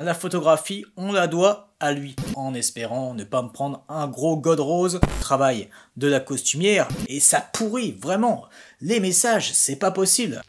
La photographie, on la doit à lui, en espérant ne pas me prendre un gros god rose. Travail de la costumière, et ça pourrit, vraiment. Les messages, c'est pas possible.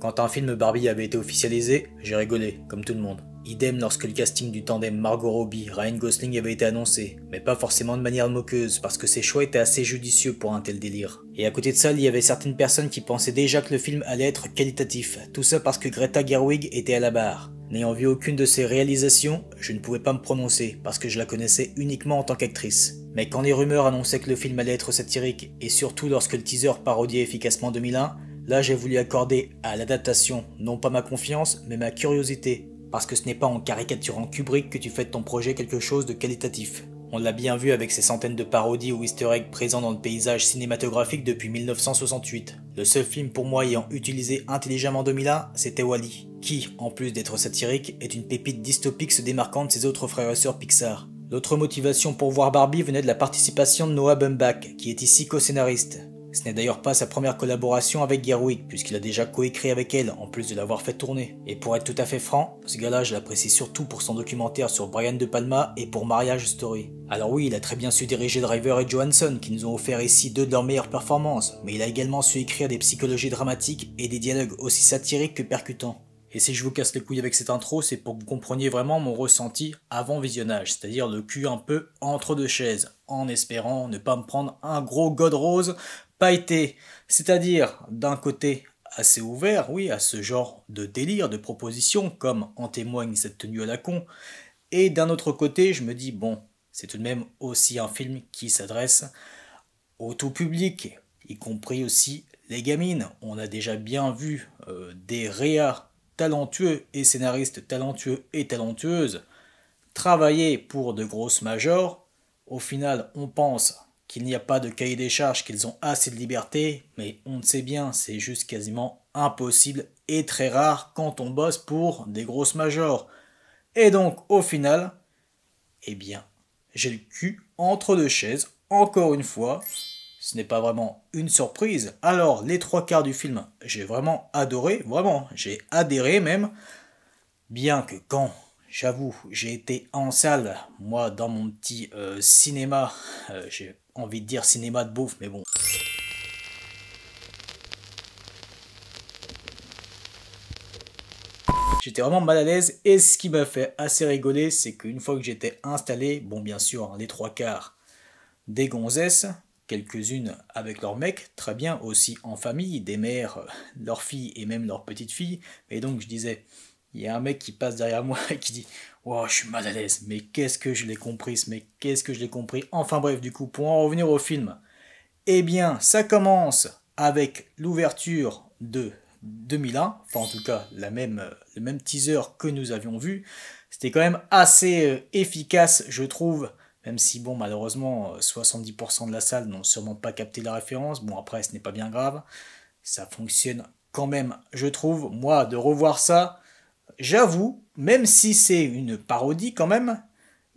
Quand un film Barbie avait été officialisé, j'ai rigolé, comme tout le monde. Idem lorsque le casting du tandem Margot Robbie-Ryan Gosling avait été annoncé, mais pas forcément de manière moqueuse, parce que ses choix étaient assez judicieux pour un tel délire. Et à côté de ça, il y avait certaines personnes qui pensaient déjà que le film allait être qualitatif, tout ça parce que Greta Gerwig était à la barre. N'ayant vu aucune de ses réalisations, je ne pouvais pas me prononcer, parce que je la connaissais uniquement en tant qu'actrice. Mais quand les rumeurs annonçaient que le film allait être satirique, et surtout lorsque le teaser parodiait efficacement 2001, là j'ai voulu accorder à l'adaptation non pas ma confiance, mais ma curiosité. Parce que ce n'est pas en caricaturant Kubrick que tu fais de ton projet quelque chose de qualitatif. On l'a bien vu avec ces centaines de parodies ou easter eggs présents dans le paysage cinématographique depuis 1968. Le seul film pour moi ayant utilisé intelligemment 2001, c'était Wall-E, qui, en plus d'être satirique, est une pépite dystopique se démarquant de ses autres frères et sœurs Pixar. L'autre motivation pour voir Barbie venait de la participation de Noah Baumbach, qui est ici co-scénariste. Ce n'est d'ailleurs pas sa première collaboration avec Gerwig, puisqu'il a déjà coécrit avec elle, en plus de l'avoir fait tourner. Et pour être tout à fait franc, ce gars-là je l'apprécie surtout pour son documentaire sur Brian De Palma et pour Marriage Story. Alors oui, il a très bien su diriger Driver et Johansson, qui nous ont offert ici deux de leurs meilleures performances, mais il a également su écrire des psychologies dramatiques et des dialogues aussi satiriques que percutants. Et si je vous casse les couilles avec cette intro, c'est pour que vous compreniez vraiment mon ressenti avant visionnage, c'est-à-dire le cul un peu entre deux chaises, en espérant ne pas me prendre un gros god rose pailleté, c'est-à-dire d'un côté assez ouvert, oui, à ce genre de délire, de propositions, comme en témoigne cette tenue à la con, et d'un autre côté, je me dis, bon, c'est tout de même aussi un film qui s'adresse au tout public, y compris aussi les gamines. On a déjà bien vu des réas talentueux et scénaristes talentueux et talentueuses travailler pour de grosses majors. Au final, on pense qu'il n'y a pas de cahier des charges, qu'ils ont assez de liberté, mais on le sait bien, c'est juste quasiment impossible et très rare quand on bosse pour des grosses majors. Et donc, au final, eh bien, j'ai le cul entre deux chaises, encore une fois. Ce n'est pas vraiment une surprise. Alors, les trois quarts du film, j'ai vraiment adoré, vraiment, j'ai adhéré même. Bien que quand, j'avoue, j'ai été en salle, moi dans mon petit cinéma, j'ai envie de dire cinéma de beauf, mais bon. J'étais vraiment mal à l'aise et ce qui m'a fait assez rigoler, c'est qu'une fois que j'étais installé, bon bien sûr, hein, les trois quarts des gonzesses, quelques-unes avec leurs mecs, très bien, aussi en famille, des mères, leurs filles et même leurs petites filles, et donc je disais, il y a un mec qui passe derrière moi et qui dit oh, je suis mal à l'aise, mais qu'est-ce que je l'ai compris, mais qu'est-ce que je l'ai compris. Enfin bref, du coup, pour en revenir au film, eh bien, ça commence avec l'ouverture de 2001, enfin en tout cas le même teaser que nous avions vu. C'était quand même assez efficace, je trouve, même si bon, malheureusement, 70% de la salle n'ont sûrement pas capté la référence. Bon, après, ce n'est pas bien grave, ça fonctionne quand même, je trouve, moi, de revoir ça. J'avoue, même si c'est une parodie quand même,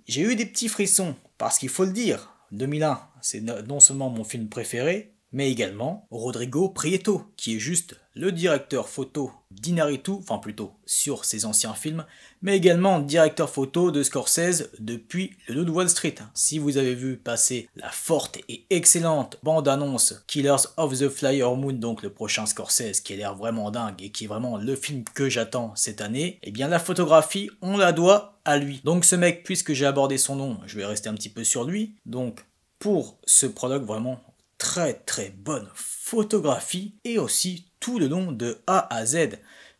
j'ai eu des petits frissons, parce qu'il faut le dire, 2001, c'est non seulement mon film préféré, mais également Rodrigo Prieto, qui est juste le directeur photo d'Inarritu, enfin plutôt sur ses anciens films, mais également directeur photo de Scorsese depuis Le Loup de Wall Street. Si vous avez vu passer la forte et excellente bande-annonce Killers of the Flower Moon, donc le prochain Scorsese qui a l'air vraiment dingue et qui est vraiment le film que j'attends cette année, eh bien la photographie, on la doit à lui. Donc ce mec, puisque j'ai abordé son nom, je vais rester un petit peu sur lui. Donc pour ce prologue, vraiment très très bonne photographie et aussi tout le long de A à Z.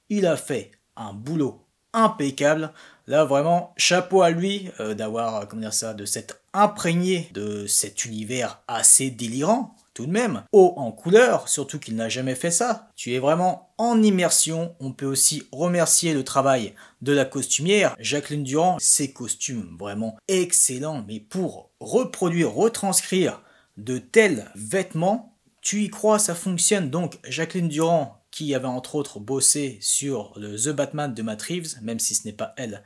Il a fait un boulot impeccable. Là vraiment chapeau à lui d'avoir comment dire ça, de s'être imprégné de cet univers assez délirant tout de même, haut en couleur, surtout qu'il n'a jamais fait ça. Tu es vraiment en immersion. On peut aussi remercier le travail de la costumière, Jacqueline Durand. Ses costumes vraiment excellents, mais pour reproduire, retranscrire de tels vêtements, tu y crois, ça fonctionne. Donc Jacqueline Durand, qui avait entre autres bossé sur le The Batman de Matt Reeves, même si ce n'est pas elle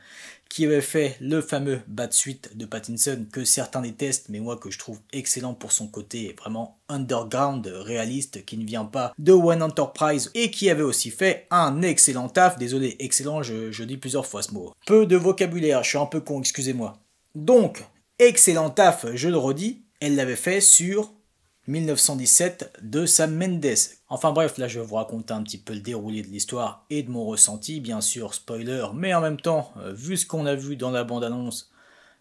qui avait fait le fameux Bat-Suite de Pattinson que certains détestent, mais moi que je trouve excellent pour son côté vraiment underground, réaliste, qui ne vient pas de One Enterprise et qui avait aussi fait un excellent taf. Désolé, excellent, je dis plusieurs fois ce mot. Peu de vocabulaire, je suis un peu con, excusez-moi. Donc, excellent taf, je le redis, elle l'avait fait sur 1917 de Sam Mendes. Enfin bref, là je vais vous raconter un petit peu le déroulé de l'histoire et de mon ressenti, bien sûr spoiler, mais en même temps, vu ce qu'on a vu dans la bande-annonce,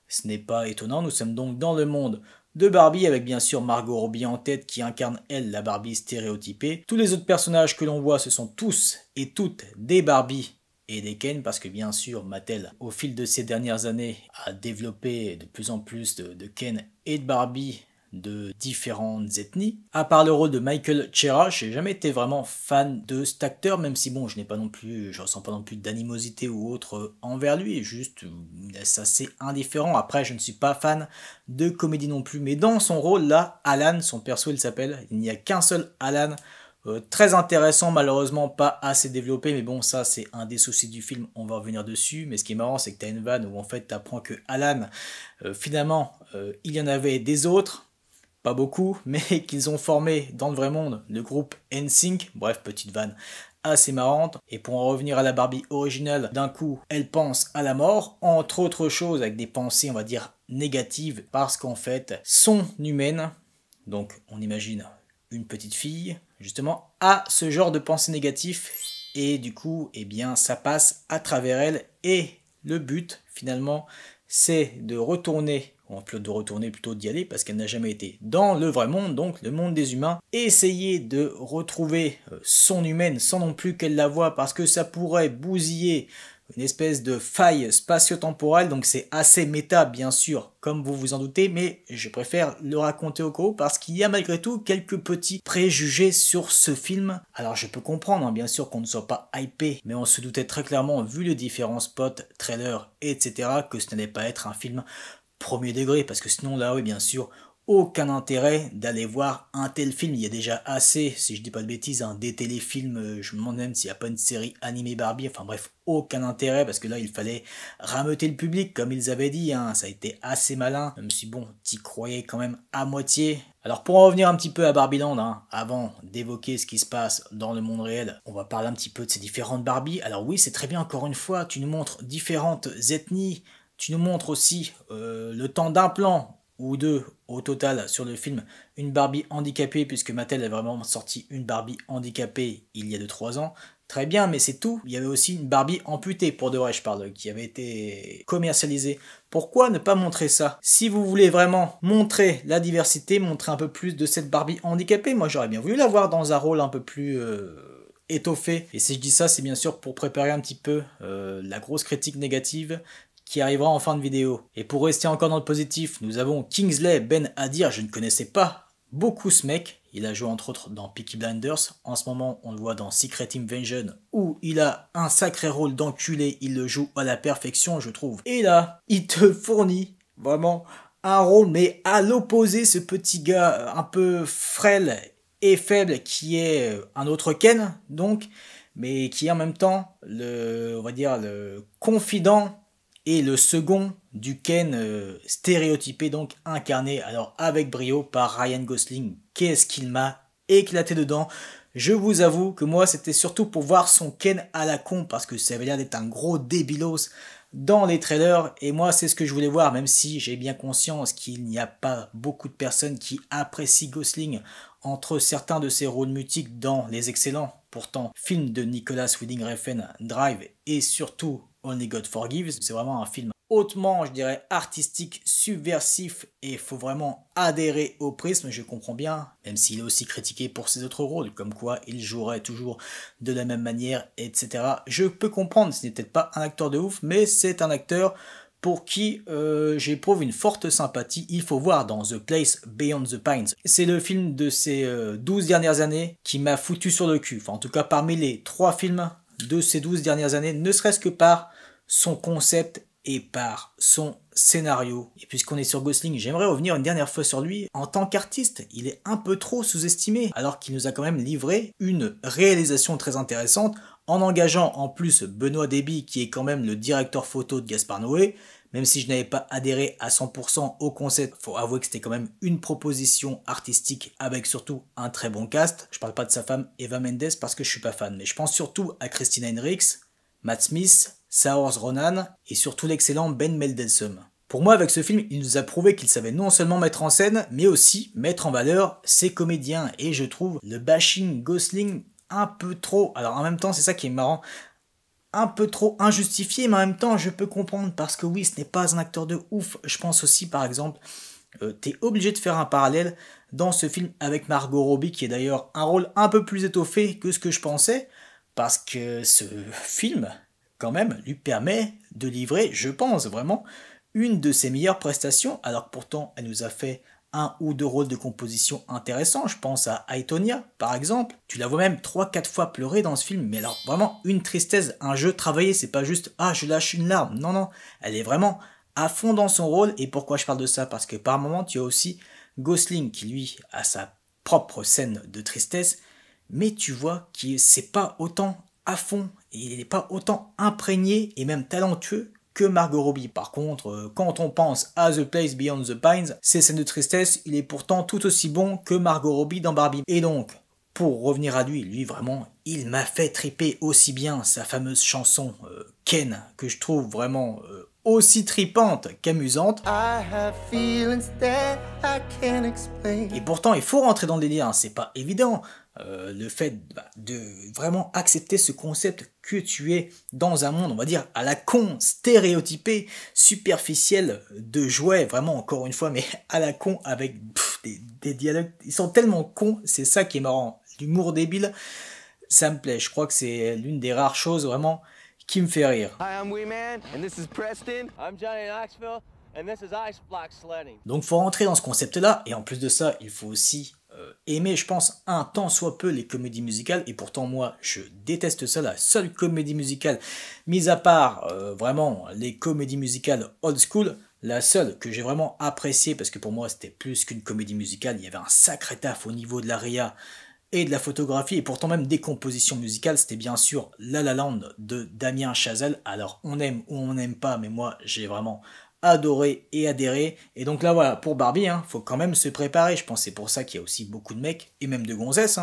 ce n'est pas étonnant. Nous sommes donc dans le monde de Barbie avec bien sûr Margot Robbie en tête qui incarne elle la Barbie stéréotypée. Tous les autres personnages que l'on voit ce sont tous et toutes des Barbie et des Ken, parce que bien sûr Mattel au fil de ces dernières années a développé de plus en plus de Ken et de Barbie de différentes ethnies. À part le rôle de Michael Cera, j'ai jamais été vraiment fan de cet acteur, même si bon, je ressens pas non plus d'animosité ou autre envers lui, juste c'est assez indifférent. Après, je ne suis pas fan de comédie non plus, mais dans son rôle là, Alan, son perso il s'appelle, il n'y a qu'un seul Alan. Très intéressant, malheureusement pas assez développé, mais bon, ça c'est un des soucis du film, on va revenir dessus. Mais ce qui est marrant, c'est que tu as une vanne où en fait tu apprends que Alan, finalement, il y en avait des autres, pas beaucoup, mais qu'ils ont formé dans le vrai monde le groupe NSYNC. Bref, petite vanne assez marrante. Et pour en revenir à la Barbie originale, d'un coup, elle pense à la mort, entre autres choses, avec des pensées, on va dire, négatives, parce qu'en fait, son humaine, donc on imagine une petite fille, justement, a ce genre de pensées négatives, et du coup, eh bien, ça passe à travers elle, et le but, finalement, c'est de retourner, plutôt d'y aller, parce qu'elle n'a jamais été dans le vrai monde, donc le monde des humains, et essayer de retrouver son humaine sans non plus qu'elle la voie, parce que ça pourrait bousiller une espèce de faille spatio-temporelle, donc c'est assez méta bien sûr, comme vous vous en doutez, mais je préfère le raconter au cas où, parce qu'il y a malgré tout quelques petits préjugés sur ce film. Alors je peux comprendre, hein, bien sûr qu'on ne soit pas hypé, mais on se doutait très clairement, vu les différents spots, trailers, etc., que ce n'allait pas être un film premier degré, parce que sinon là, oui, bien sûr, aucun intérêt d'aller voir un tel film. Il y a déjà assez, si je dis pas de bêtises, des téléfilms, je me demande même s'il n'y a pas une série animée Barbie, enfin bref, aucun intérêt, parce que là il fallait rameuter le public, comme ils avaient dit, hein. Ça a été assez malin, même si bon, t'y croyais quand même à moitié. Alors pour en revenir un petit peu à Barbieland, hein, avant d'évoquer ce qui se passe dans le monde réel, on va parler un petit peu de ces différentes Barbies. Alors oui, c'est très bien, encore une fois, tu nous montres différentes ethnies, tu nous montres aussi le temps d'un plan ou deux au total sur le film, une Barbie handicapée, puisque Mattel a vraiment sorti une Barbie handicapée il y a 2-3 ans. Très bien, mais c'est tout. Il y avait aussi une Barbie amputée, pour de vrai je parle, qui avait été commercialisée. Pourquoi ne pas montrer ça? Si vous voulez vraiment montrer la diversité, montrer un peu plus de cette Barbie handicapée, moi j'aurais bien voulu la voir dans un rôle un peu plus étoffé. Et si je dis ça, c'est bien sûr pour préparer un petit peu la grosse critique négative qui arrivera en fin de vidéo. Et pour rester encore dans le positif, nous avons Kingsley Ben-Adir. Je ne connaissais pas beaucoup ce mec. Il a joué entre autres dans Peaky Blinders. En ce moment, on le voit dans Secret Invasion, où il a un sacré rôle d'enculé. Il le joue à la perfection, je trouve. Et là, il te fournit vraiment un rôle, mais à l'opposé, ce petit gars un peu frêle et faible qui est un autre Ken, donc, mais qui est en même temps on va dire, le confident et le second du Ken stéréotypé, donc incarné alors avec brio par Ryan Gosling. Qu'est-ce qu'il m'a éclaté dedans. Je vous avoue que moi c'était surtout pour voir son Ken à la con, parce que ça avait l'air d'être un gros débilos dans les trailers, et moi c'est ce que je voulais voir, même si j'ai bien conscience qu'il n'y a pas beaucoup de personnes qui apprécient Gosling entre certains de ses rôles mutiques dans les excellents, pourtant, films de Nicolas Winding Refn, Drive et surtout Only God Forgives. C'est vraiment un film hautement, je dirais, artistique, subversif, et il faut vraiment adhérer au prisme, je comprends bien, même s'il est aussi critiqué pour ses autres rôles, comme quoi il jouerait toujours de la même manière, etc. Je peux comprendre, ce n'est peut-être pas un acteur de ouf, mais c'est un acteur pour qui j'éprouve une forte sympathie. Il faut voir dans The Place Beyond the Pines. C'est le film de ces 12 dernières années qui m'a foutu sur le cul. Enfin, en tout cas, parmi les 3 films de ces 12 dernières années, ne serait-ce que par son concept et par son scénario. Et puisqu'on est sur Gosling, j'aimerais revenir une dernière fois sur lui. En tant qu'artiste, il est un peu trop sous-estimé, alors qu'il nous a quand même livré une réalisation très intéressante en engageant en plus Benoît Déby qui est quand même le directeur photo de Gaspard Noé. Même si je n'avais pas adhéré à 100% au concept, faut avouer que c'était quand même une proposition artistique avec surtout un très bon cast. Je parle pas de sa femme Eva Mendes parce que je suis pas fan, mais je pense surtout à Christina Hendricks, Matt Smith, Saoirse Ronan et surtout l'excellent Ben Mendelsohn. Pour moi, avec ce film, il nous a prouvé qu'il savait non seulement mettre en scène, mais aussi mettre en valeur ses comédiens. Et je trouve le bashing Gosling un peu trop. Alors en même temps, c'est ça qui est marrant. Un peu trop injustifié, mais en même temps, je peux comprendre parce que oui, ce n'est pas un acteur de ouf. Je pense aussi, par exemple, t'es obligé de faire un parallèle dans ce film avec Margot Robbie, qui est d'ailleurs un rôle un peu plus étoffé que ce que je pensais, parce que ce film, quand même, lui permet de livrer, je pense vraiment, une de ses meilleures prestations, alors que pourtant, elle nous a fait un ou deux rôles de composition intéressants, je pense à Aitonia par exemple, tu la vois même 3-4 fois pleurer dans ce film, mais alors vraiment une tristesse, un jeu travaillé, c'est pas juste ah je lâche une larme, non non, elle est vraiment à fond dans son rôle. Et pourquoi je parle de ça? Parce que par moment tu as aussi Gosling qui lui a sa propre scène de tristesse, mais tu vois qu'il c'est pas autant à fond, et il n'est pas autant imprégné et même talentueux que Margot Robbie. Par contre, quand on pense à The Place Beyond the Pines, ces scènes de tristesse, il est pourtant tout aussi bon que Margot Robbie dans Barbie. Et donc, pour revenir à lui vraiment, il m'a fait triper aussi bien sa fameuse chanson Ken, que je trouve vraiment aussi tripante qu'amusante. Et pourtant, il faut rentrer dans le délire, hein, c'est pas évident. Le fait de vraiment accepter ce concept que tu es dans un monde, on va dire, à la con, stéréotypé, superficiel de jouets, vraiment encore une fois, mais à la con avec des dialogues, ils sont tellement cons, c'est ça qui est marrant. L'humour débile, ça me plaît, je crois que c'est l'une des rares choses vraiment qui me fait rire. Hi, I'm Wee Man, and this is Preston. I'm Johnny Knoxville, and this is Ice Block Sledding. Donc faut rentrer dans ce concept-là, et en plus de ça, il faut aussi aimer, je pense, un tant soit peu les comédies musicales, et pourtant moi, je déteste ça, la seule comédie musicale, mis à part vraiment les comédies musicales old school, la seule que j'ai vraiment appréciée, parce que pour moi c'était plus qu'une comédie musicale, il y avait un sacré taf au niveau de la réa et de la photographie, et pourtant même des compositions musicales, c'était bien sûr La La Land de Damien Chazelle. Alors on aime ou on n'aime pas, mais moi j'ai vraiment adoré et adhéré. Et donc là voilà, pour Barbie, faut quand même se préparer. Je pense que c'est pour ça qu'il y a aussi beaucoup de mecs, et même de gonzesses,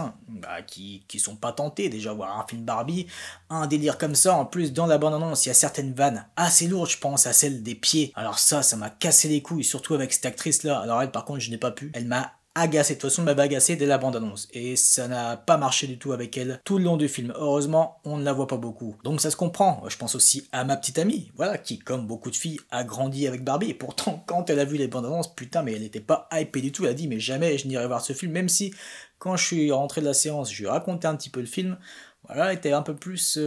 qui sont pas tentés déjà voir un film Barbie, un délire comme ça. En plus dans la bande-annonce, il y a certaines vannes assez lourdes, je pense à celle des pieds. Alors ça m'a cassé les couilles, surtout avec cette actrice là. Alors elle par contre je n'ai pas pu, elle m'a agacé, de toute façon, m'avait agacé dès la bande-annonce. Et ça n'a pas marché du tout avec elle tout le long du film. Heureusement, on ne la voit pas beaucoup. Donc ça se comprend. Je pense aussi à ma petite amie, voilà, qui, comme beaucoup de filles, a grandi avec Barbie. Et pourtant, quand elle a vu les bandes-annonces, putain, mais elle n'était pas hypée du tout. Elle a dit, mais jamais je n'irai voir ce film. Même si, quand je suis rentré de la séance, je lui ai raconté un petit peu le film. Voilà, elle était un peu plus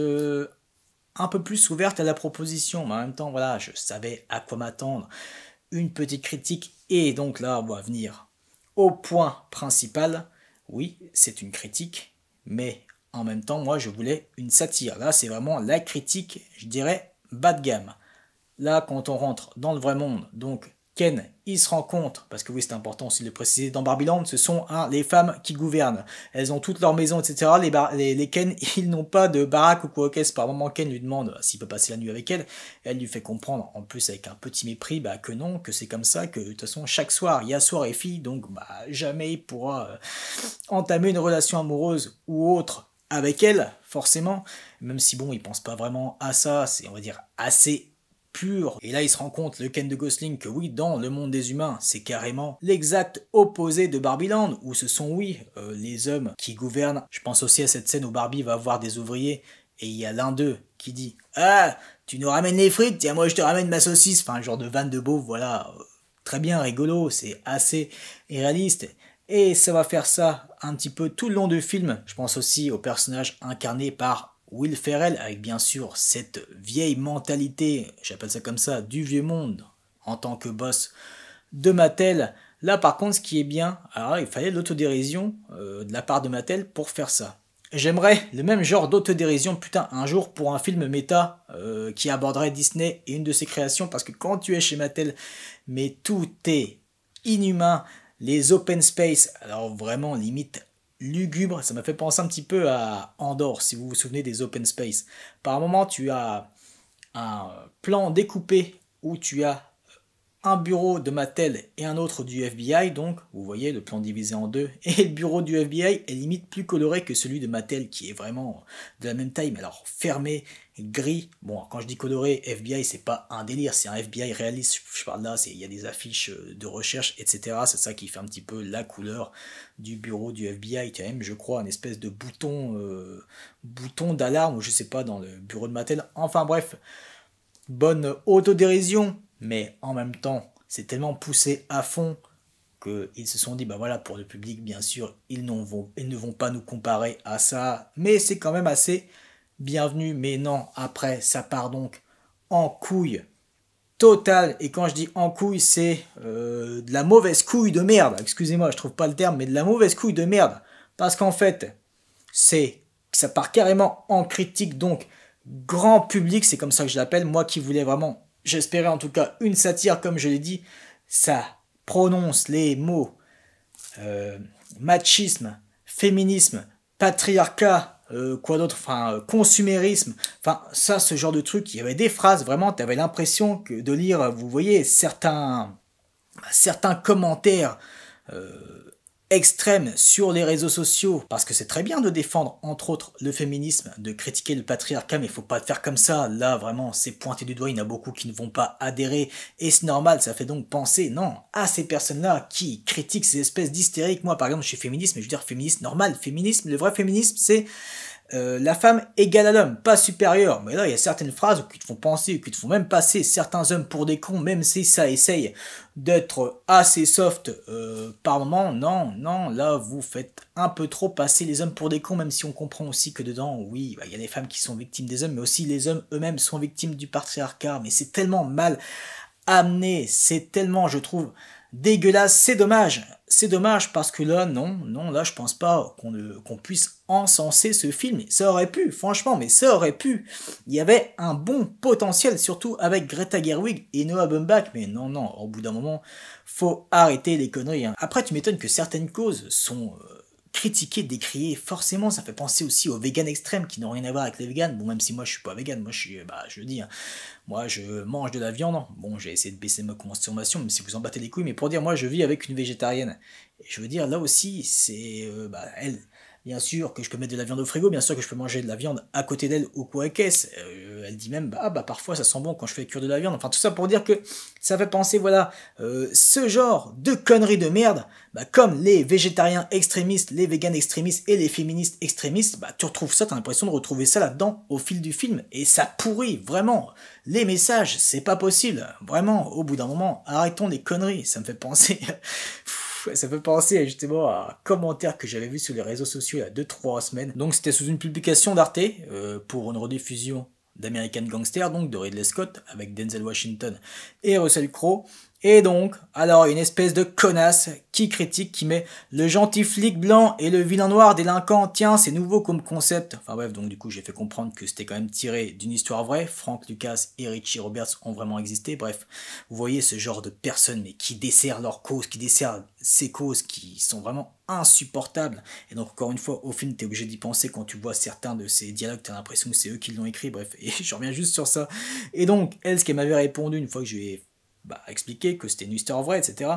ouverte à la proposition. Mais en même temps, voilà, je savais à quoi m'attendre. Une petite critique. Et donc là, on va venir au point principal. Oui, c'est une critique, mais en même temps, moi, je voulais une satire. Là, c'est vraiment la critique, je dirais, bas de gamme. Là, quand on rentre dans le vrai monde, donc Ken, il se rend compte, parce que oui, c'est important aussi de le préciser, dans Barbieland, ce sont les femmes qui gouvernent. Elles ont toutes leurs maisons, etc. Les Ken, ils n'ont pas de baraque ou quoi que ce. Par moment, Ken lui demande s'il peut passer la nuit avec elle. Elle lui fait comprendre, en plus avec un petit mépris, que non, que c'est comme ça, que de toute façon, chaque soir, il y a soir et fille, donc jamais il pourra entamer une relation amoureuse ou autre avec elle, forcément. Même si bon, il pense pas vraiment à ça, c'est, on va dire, assez pur. Et là, il se rend compte, le Ken de Gosling, que oui, dans le monde des humains, c'est carrément l'exact opposé de Barbieland, où ce sont, oui, les hommes qui gouvernent. Je pense aussi à cette scène où Barbie va voir des ouvriers, et il y a l'un d'eux qui dit « Ah, tu nous ramènes les frites, tiens, moi je te ramène ma saucisse !» Enfin, un genre de vanne de beauf, voilà, très bien, rigolo, c'est assez réaliste. Et ça va faire ça un petit peu tout le long du film. Je pense aussi au personnage incarné par Will Ferrell, avec bien sûr cette vieille mentalité, j'appelle ça comme ça, du vieux monde, en tant que boss de Mattel. Là par contre, ce qui est bien, alors il fallait l'autodérision de la part de Mattel pour faire ça. J'aimerais le même genre d'autodérision, putain, un jour pour un film méta qui aborderait Disney et une de ses créations, parce que quand tu es chez Mattel, mais tout est inhumain, les open space, alors vraiment limite lugubre, ça m'a fait penser un petit peu à Andorre, si vous vous souvenez des open space. Par moment, tu as un plan découpé où tu as un bureau de Mattel et un autre du FBI, donc vous voyez le plan divisé en deux, et le bureau du FBI est limite plus coloré que celui de Mattel qui est vraiment de la même taille, mais alors fermé, gris. Bon, quand je dis coloré, FBI c'est pas un délire, c'est un FBI réaliste, je parle là, il y a des affiches de recherche, etc. C'est ça qui fait un petit peu la couleur du bureau du FBI, tu as même je crois une espèce de bouton d'alarme, ou je sais pas, dans le bureau de Mattel, enfin bref, bonne autodérision. Mais en même temps, c'est tellement poussé à fond qu'ils se sont dit, bah voilà, pour le public, bien sûr, ils ne vont pas nous comparer à ça, mais c'est quand même assez bienvenu. Mais non, après, ça part donc en couille totale. Et quand je dis en couille, c'est de la mauvaise couille de merde. Excusez-moi, je trouve pas le terme, mais de la mauvaise couille de merde. Parce qu'en fait, ça part carrément en critique, donc grand public, c'est comme ça que je l'appelle, moi qui voulais vraiment... J'espérais en tout cas une satire, comme je l'ai dit, ça prononce les mots machisme, féminisme, patriarcat, quoi d'autre, enfin consumérisme, enfin ça, ce genre de truc. Il y avait des phrases, vraiment, tu avais l'impression de lire, vous voyez, certains commentaires extrême sur les réseaux sociaux, parce que c'est très bien de défendre entre autres le féminisme, de critiquer le patriarcat, mais il faut pas le faire comme ça. Là vraiment c'est pointé du doigt, il y en a beaucoup qui ne vont pas adhérer et c'est normal. Ça fait donc penser non à ces personnes-là qui critiquent ces espèces d'hystériques. Moi par exemple je suis féministe, mais je veux dire féministe normal. Féminisme, le vrai féminisme c'est la femme égale à l'homme, pas supérieure. Mais là, il y a certaines phrases qui te font penser, qui te font même passer certains hommes pour des cons, même si ça essaye d'être assez soft par moment. Non, non, là, vous faites un peu trop passer les hommes pour des cons, même si on comprend aussi que dedans, oui, il y a les femmes qui sont victimes des hommes, mais aussi les hommes eux-mêmes sont victimes du patriarcat. Mais c'est tellement mal amené, c'est tellement, je trouve, dégueulasse, c'est dommage. C'est dommage parce que là, non, là, je pense pas qu'on puisse encenser ce film. Ça aurait pu, franchement, mais ça aurait pu. Il y avait un bon potentiel, surtout avec Greta Gerwig et Noah Baumbach, mais non, au bout d'un moment, faut arrêter les conneries. Hein. Après, tu m'étonnes que certaines causes sont critiquées, décriées. Forcément, ça fait penser aussi aux véganes extrêmes qui n'ont rien à voir avec les véganes. Bon, même si moi, je suis pas végane, moi, je le dis, hein. Moi, je mange de la viande. Bon, j'ai essayé de baisser ma consommation, même si vous en battez les couilles. Mais pour dire, moi, je vis avec une végétarienne. Et je veux dire, là aussi, c'est... elle, bien sûr que je peux mettre de la viande au frigo, bien sûr que je peux manger de la viande à côté d'elle au quoi qu'est-ce. Elle dit même, parfois, ça sent bon quand je fais cuire de la viande. Enfin, tout ça pour dire que ça fait penser, voilà, ce genre de conneries de merde, comme les végétariens extrémistes, les véganes extrémistes et les féministes extrémistes, tu retrouves ça, t'as l'impression de retrouver ça là-dedans au fil du film. Et ça pourrit, vraiment. Les messages, c'est pas possible. Vraiment, au bout d'un moment, arrêtons les conneries. Ça me fait penser... Ça fait penser justement à un commentaire que j'avais vu sur les réseaux sociaux il y a 2-3 semaines. Donc c'était sous une publication d'Arte pour une rediffusion d'American Gangster, donc de Ridley Scott, avec Denzel Washington et Russell Crowe. Et donc, alors une espèce de connasse qui critique, qui met le gentil flic blanc et le vilain noir délinquant, tiens, c'est nouveau comme concept. Enfin bref, donc du coup j'ai fait comprendre que c'était quand même tiré d'une histoire vraie. Frank Lucas et Richie Roberts ont vraiment existé. Bref, vous voyez ce genre de personnes, mais qui desserrent leurs causes, qui desserrent ces causes qui sont vraiment insupportables. Et donc encore une fois, au film, t'es obligé d'y penser quand tu vois certains de ces dialogues, t'as l'impression que c'est eux qui l'ont écrit. Bref, et je reviens juste sur ça. Et donc, elle, ce qu'elle m'avait répondu une fois que je lui ai expliquer que c'était une histoire vraie, etc.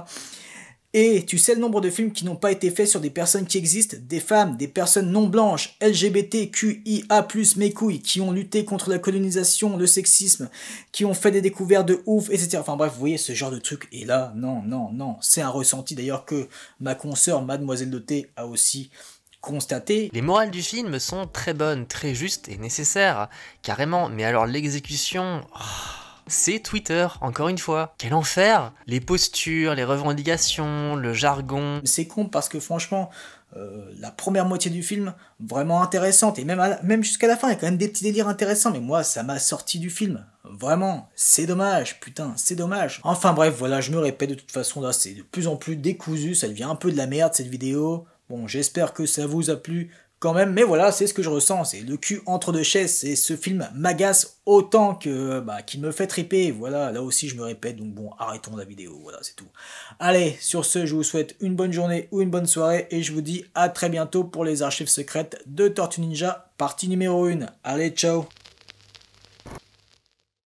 Et tu sais le nombre de films qui n'ont pas été faits sur des personnes qui existent, des femmes, des personnes non blanches, LGBTQIA+, mes couilles, qui ont lutté contre la colonisation, le sexisme, qui ont fait des découvertes de ouf, etc. Enfin bref, vous voyez ce genre de truc. Et là, non, c'est un ressenti d'ailleurs que ma consoeur Mademoiselle Doté a aussi constaté. Les morales du film sont très bonnes, très justes et nécessaires, carrément, mais alors l'exécution... C'est Twitter, encore une fois. Quel enfer! Les postures, les revendications, le jargon... C'est con parce que franchement, la première moitié du film, vraiment intéressante, et même jusqu'à la fin, il y a quand même des petits délires intéressants, mais moi, ça m'a sorti du film. Vraiment, c'est dommage, putain, c'est dommage. Enfin bref, voilà, je me répète, de toute façon, là, c'est de plus en plus décousu, ça devient un peu de la merde, cette vidéo. Bon, j'espère que ça vous a plu. quand même, mais voilà, c'est ce que je ressens, c'est le cul entre deux chaises, et ce film m'agace autant que qu'il me fait triper, voilà, là aussi je me répète, donc bon, arrêtons la vidéo, voilà, c'est tout. Allez, sur ce, je vous souhaite une bonne journée ou une bonne soirée, et je vous dis à très bientôt pour les archives secrètes de Tortue Ninja, partie numéro 1. Allez, ciao!